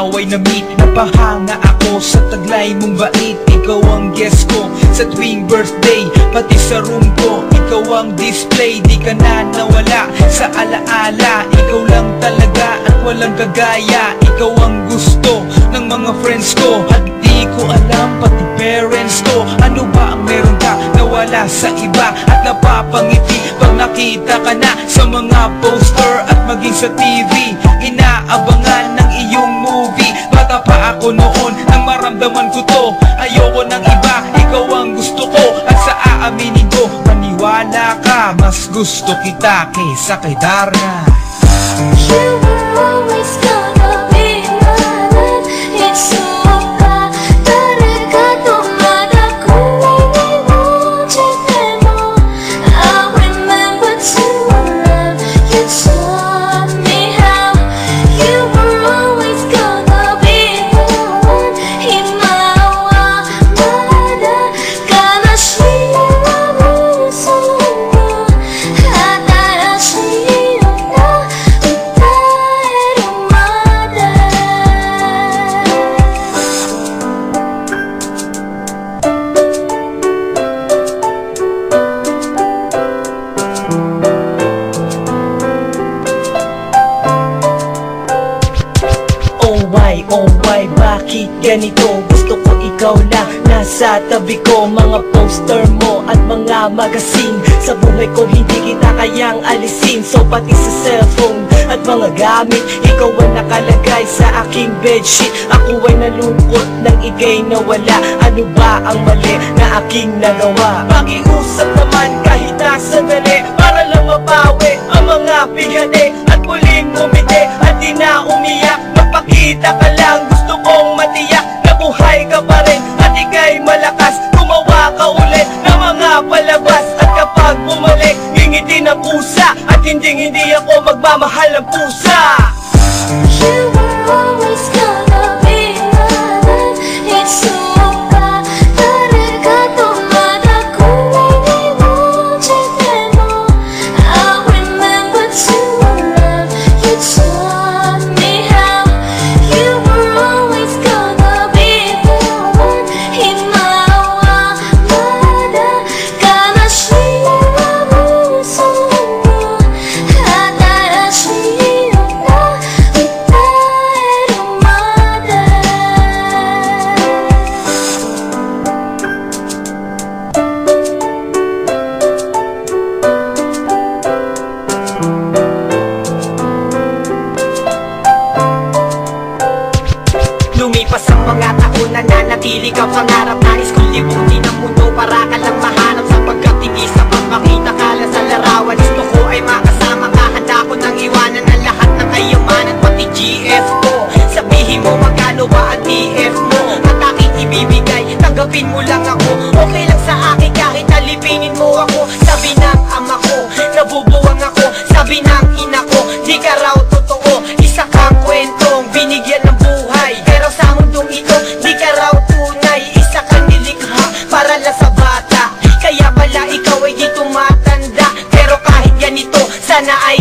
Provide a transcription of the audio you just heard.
ikaw ay na-meet. Napahanga ako sa taglay mong bait. Ikaw ang guest ko sa tuwing birthday, pati sa room ko. Ikaw ang display, di ka na nawala sa alaala. Ikaw lang talaga at walang kagaya. Ikaw ang gusto ng mga friends ko, at di ko alam pati parents ko. Ano ba ang meron ka na wala sa iba, at napapangiti pag nakita ka na sa mga poster at maging sa TV. Inaabangan ng iyong movie. Bata pa ako noon nang maramdaman ko to. Ayoko ng iba, ikaw ang gusto ko. At sa aaminin ko, maniwala ka, mas gusto kita kaysa kay Darna. You were always gonna be my love. It's so bad. 다르가 또마다 꿈이 멈출 때도 I remember to love. You taught me how. You were always gonna be the one. 희망마다 가나시와 무서워 하다라시였나. Oh why, bakit ganito? Gusto ko ikaw lang nasa tabi ko. Mga poster mo at mga magazine, sa buhay ko hindi kita kayang alisin. So pati sa cellphone at mga gamit, ikaw ang nakalagay sa aking bedsheet. Ako ay nalungkot nang ika'y nawala. Ano ba ang mali na aking nagawa? Pakiusap naman kahit nasa dali, para lang mapawi ang mga bigane at muling umiti at di na umiyak. Magpakita ka lang, gusto kong matiyak na buhay ka pa rin at ika'y malakas. Gumawa ka ulit ng mga palabas, at kapag bumalik, ngingiti ng pusa, at hindi ako magmamahal ng pusa. You were always gonna be my love. It's so bad. 다르가 또마다 꿈이 멈출 때도 I remember to love. You taught me how. You were always gonna be the one. 희망마다 가나시와 무서워 하다라시였나. Lumipas ang mga taon, nananatili ka pangarap. Nais kong libutin ang mundo para ka lang mahanap. Sapagkat hindi sapat makita ka lang sa larawan. Gusto ko ay makasama ka, handa ko nang iwanan ang lahat ng kayamanan, pati GF ko. Sabihin mo magkano ba ang TF mo, at aking ibibigay, tanggapin mo lang ako. Okay lang sa akin kahit alipinin mo ako. Sabi ng ama ko, nabubuwang ako. Sabi ng ina ko, di ka raw totoo. Isa kang kwentong binigyan ng buhay, pero sa mundong ito, di ka raw tunay. Isa kang nilikha para lang sa bata, kaya pala ikaw ay di tumatanda. Pero kahit ganito, sana ay